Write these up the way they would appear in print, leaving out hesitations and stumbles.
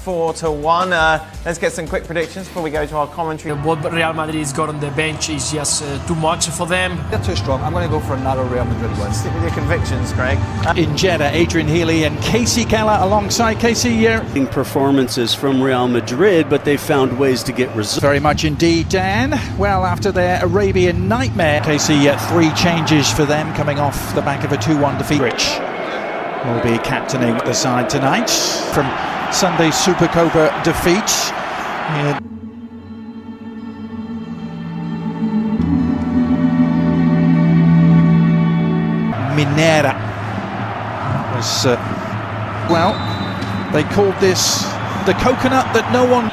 4-1. Let's get some quick predictions before we go to our commentary. What Real Madrid's got on the bench is just too much for them. They're too strong. I'm going to go for a narrow Real Madrid win. Stick with your convictions, Craig. In Jeddah, Adrian Healy and Casey Keller alongside Casey. Performances from Real Madrid, but they found ways to get results. Very much indeed, Dan. Well, after their Arabian nightmare, Casey, 3 changes for them coming off the back of a 2-1 defeat. Rich will be captaining the side tonight from Sunday's Supercopa defeat. Minera was, well, they called this the coconut that no one...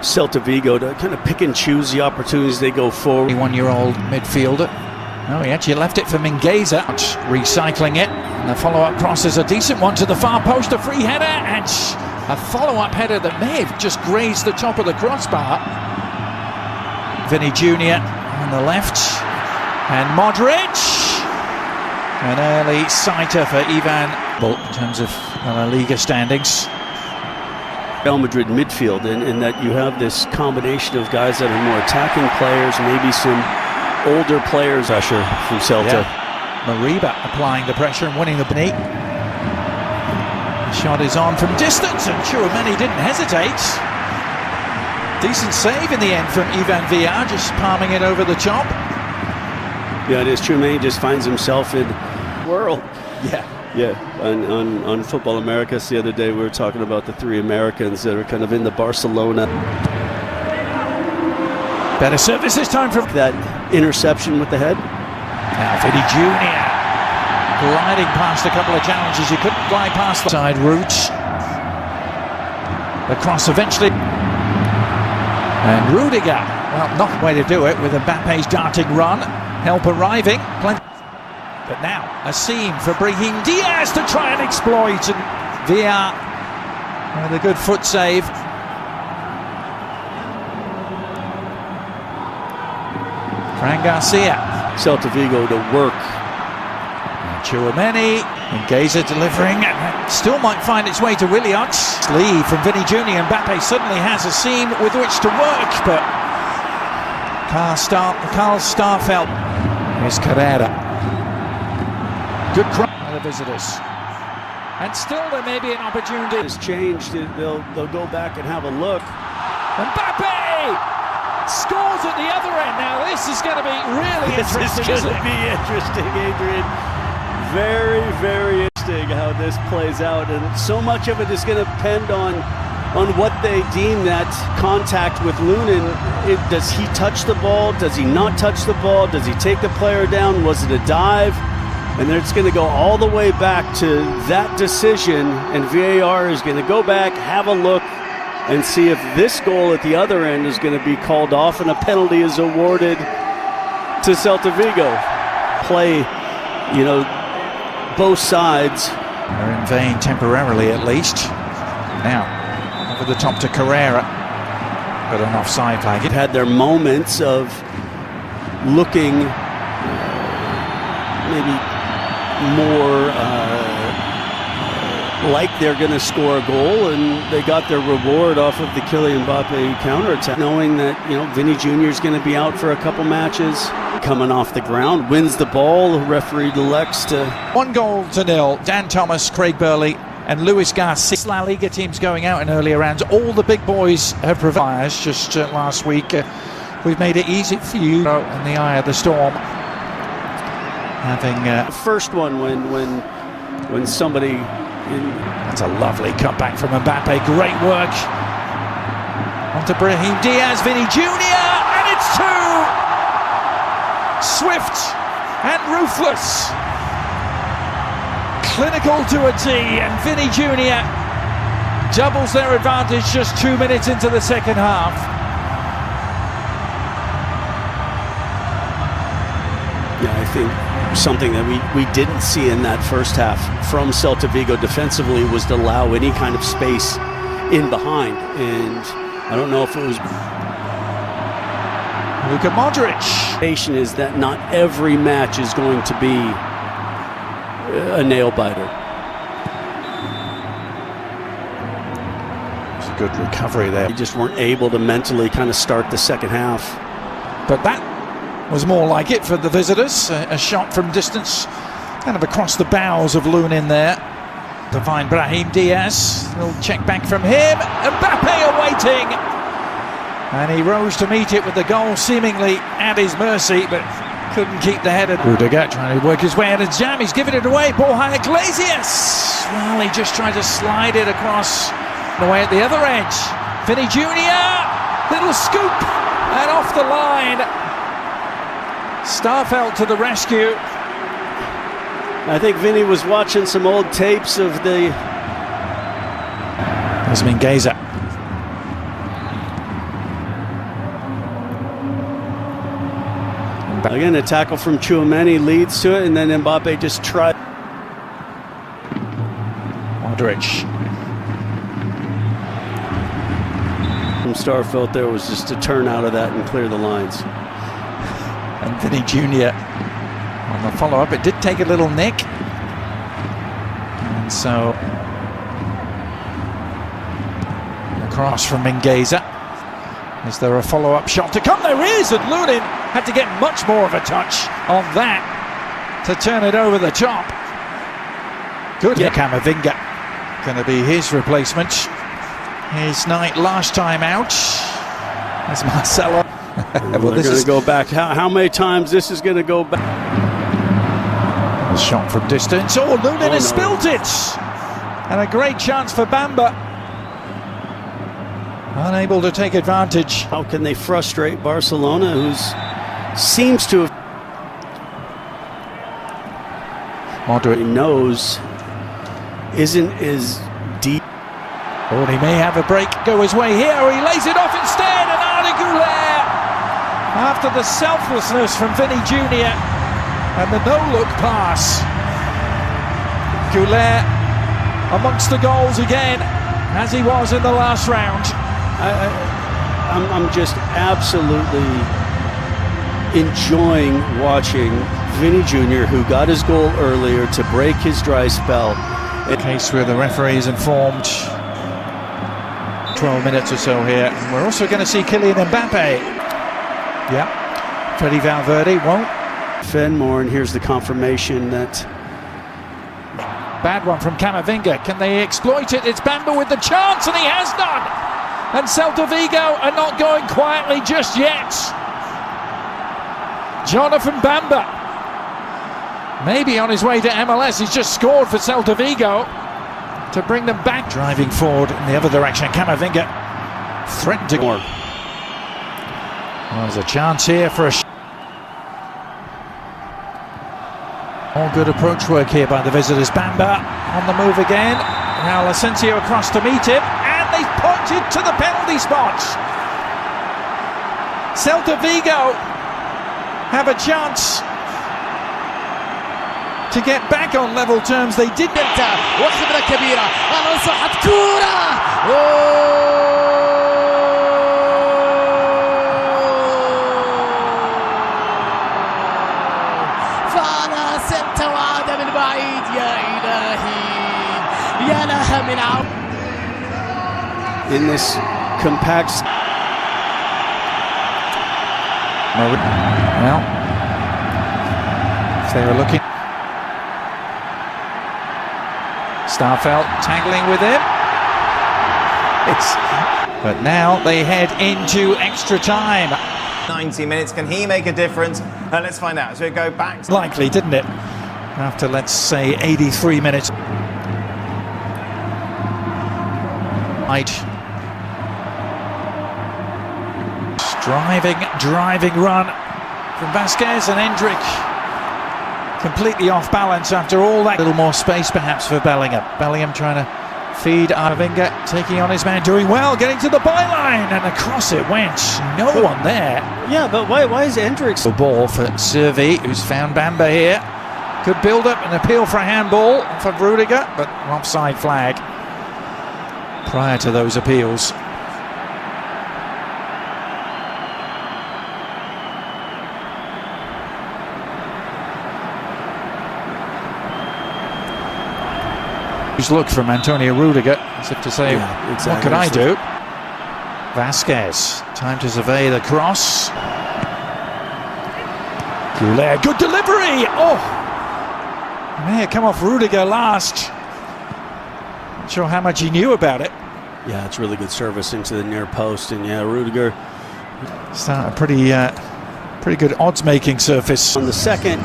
Celta Vigo to kind of pick and choose the opportunities they go forward. 21-year-old midfielder. Oh, he actually left it for Mingueza, recycling it. And the follow-up cross is a decent one to the far post, a free header, and a follow-up header that may have just grazed the top of the crossbar. Vinny Jr. on the left, and Modric. An early sighter for Ivan in terms of La Liga standings. Real Madrid midfield, in that you have this combination of guys that are more attacking players, maybe some older players. Usher from Celta. Yeah. Mariba applying the pressure and winning the beat. The shot is on from distance, and Chouameni didn't hesitate. Decent save in the end from Ivan Villar, just palming it over the top. Yeah, it is. Chouameni just finds himself in the world. Yeah, on Football Americas the other day, we were talking about the 3 Americans that are kind of in the Barcelona. Better service this time from that interception with the head. Now Vinny Jr. gliding past a couple of challenges. You couldn't glide past the side routes. The cross eventually. And Rudiger, well, not the way to do it with Mbappe's darting run. Help arriving. But now, a seam for Brahim Diaz to try and exploit, and Villar with a good foot save. Fran Garcia. Celta Vigo to work. Chouameni, Mingueza delivering, and still might find its way to Williams. Lead from Vinny Jr. and Mbappe suddenly has a seam with which to work, but Karl Starfelt. Here's Carrera. Good crowd by the visitors, and still there may be an opportunity. It's changed. They'll go back and have a look. Mbappe scores at the other end. Now this is going to be really interesting. This is going to be interesting, Adrian. Very, very interesting how this plays out, and so much of it is going to depend on what they deem that contact with Lunin. Does he touch the ball? Does he not touch the ball? Does he take the player down? Was it a dive? And then it's going to go all the way back to that decision, and VAR is going to go back, have a look, and see if this goal at the other end is going to be called off, and a penalty is awarded to Celta Vigo. Play, both sides. They're in vain temporarily, at least. Now, over the top to Carrera, but an offside flag. It had their moments of looking maybe more like they're going to score a goal, and they got their reward off of the Kylian Mbappe counterattack, knowing that Vinny Jr. is going to be out for a couple matches. Coming off the ground, wins the ball. The referee elects to 1-0. Dan Thomas, Craig Burley, and Luis Garcia. La Liga teams going out in earlier rounds. All the big boys have provided. Just last week, we've made it easy for you in the eye of the storm. Having the first one when somebody that's a lovely cutback from Mbappe. Great work onto Brahim Diaz, Vinny Jr. and it's 2. Swift and ruthless, clinical to a T, and Vinny Jr. doubles their advantage just 2 minutes into the second half. Yeah, I think something that we didn't see in that first half from Celta Vigo defensively was to allow any kind of space in behind, and I don't know if it was Luka Modric. Is that not every match is going to be a nail biter. Good recovery there. They just weren't able to mentally kind of start the second half. But that was more like it for the visitors. A shot from distance, kind of across the bows of Lunin there. To find Brahim Diaz. A little check back from him. Mbappe awaiting. And he rose to meet it with the goal seemingly at his mercy, but couldn't keep the header. Rudiger trying to work his way out of jam. He's giving it away. Ball high, Iglesias. Well, he just tried to slide it across away at the other edge. Vinny Jr. Little scoop and off the line. Starfelt to the rescue. I think Vinny was watching some old tapes of the... There's Mingueza. Again, a tackle from Tchouameni leads to it, and then Mbappe just tried. Modric. From Starfelt there was just to turn out of that and clear the lines. And Vinny Jr. on the follow-up. It did take a little nick. And so across from Mingueza. Is there a follow-up shot to come? There is, and Lunin had to get much more of a touch on that to turn it over the top. Good. Yeah. Camavinga going to be his replacement. His night last time out as Marcelo. Well, this is going to go back. How many times this is going to go back? A shot from distance. Oh, Lunin has spilt it. And a great chance for Bamba. Unable to take advantage. How can they frustrate Barcelona, who seems to have... Modric knows isn't as deep. Oh, he may have a break go his way here, or he lays it off instead, and Arda Güler, after the selflessness from Vinny Jr. and the no-look pass. Güler amongst the goals again, as he was in the last round. I'm just absolutely enjoying watching Vinny Jr., who got his goal earlier to break his dry spell. In case where the referee is informed, 12 minutes or so here. And we're also going to see Kylian Mbappe. Yeah, Freddy Valverde won't. Fenmore, and here's the confirmation that... Bad one from Camavinga. Can they exploit it? It's Bamba with the chance, and he has done. And Celta Vigo are not going quietly just yet. Jonathan Bamba, maybe on his way to MLS. He's just scored for Celta Vigo to bring them back. Driving forward in the other direction. Camavinga threatened to go. Well, there's a chance here for a... All good approach work here by the visitors. Bamba on the move again. Now Asensio across to meet him. And they've pointed to the penalty spot. Celta Vigo have a chance to get back on level terms. They did. وخبرة كبيرة على صحة كورة. فعلى ستة وعاد من بعيد. يا إلهي يا لها من عود. In this compact... Well, if they were looking... Starfelt tangling with him. But now they head into extra time. 90 minutes, can he make a difference? Let's find out. So we go back. Likely, didn't it? After, let's say, 83 minutes. Right. Driving run from Vasquez, and Endrick completely off balance after all that. A little more space perhaps for Bellingham. Bellingham trying to feed Arvinga, taking on his man, doing well, getting to the byline, and across it went. No one there. Yeah, but why is Endrick... The ball for Servi, who's found Bamba here. Could build up an appeal for a handball for Rudiger, but offside flag prior to those appeals. Look from Antonio Rudiger, as if to say, exactly. what can I do? Vasquez, time to survey the cross. Goulet, good delivery! Oh! May have come off Rudiger last. Not sure how much he knew about it. Yeah, it's really good service into the near post, and yeah, Rudiger. It's a pretty good odds-making surface. On the second.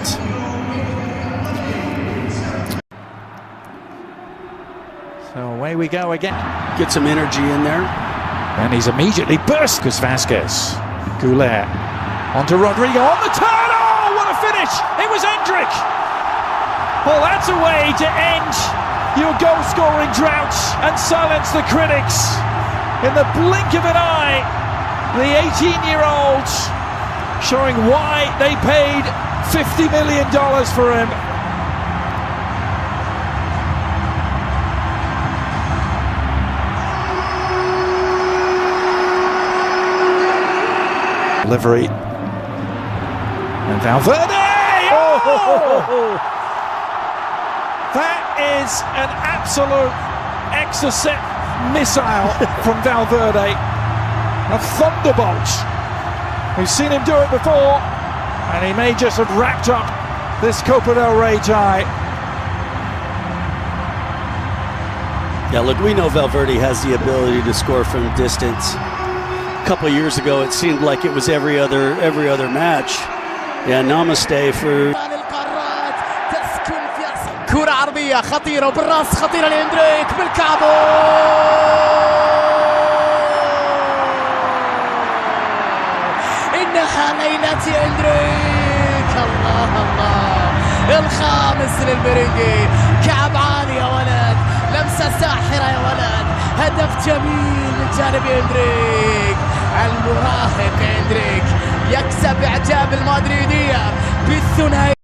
So away we go again. Get some energy in there. And he's immediately burst because Vasquez. Goulet onto Rodrigo on the turn. Oh, what a finish! It was Endrick. Well, that's a way to end your goal-scoring drought and silence the critics. In the blink of an eye, the 18-year-old showing why they paid $50 million for him. Delivery. And Valverde! Oh! That is an absolute exocet missile from Valverde. A thunderbolt. We've seen him do it before, and he may just have wrapped up this Copa del Rey tie. Yeah, look, we know Valverde has the ability to score from distance. A couple of years ago, it seemed like it was every other match. Yeah, namaste for. كرة عرضية خطيرة وبالراس خطيرة لإندريك بالكعبو. إنها ليلة إندريك. الله الله، الخامس للمرينجي. كعب عالي يا ولد، لمسة ساحرة يا ولد، هدف جميل من جانب إندريك. المراهق إندريك يكسب إعجاب المدريدية بالثنائي.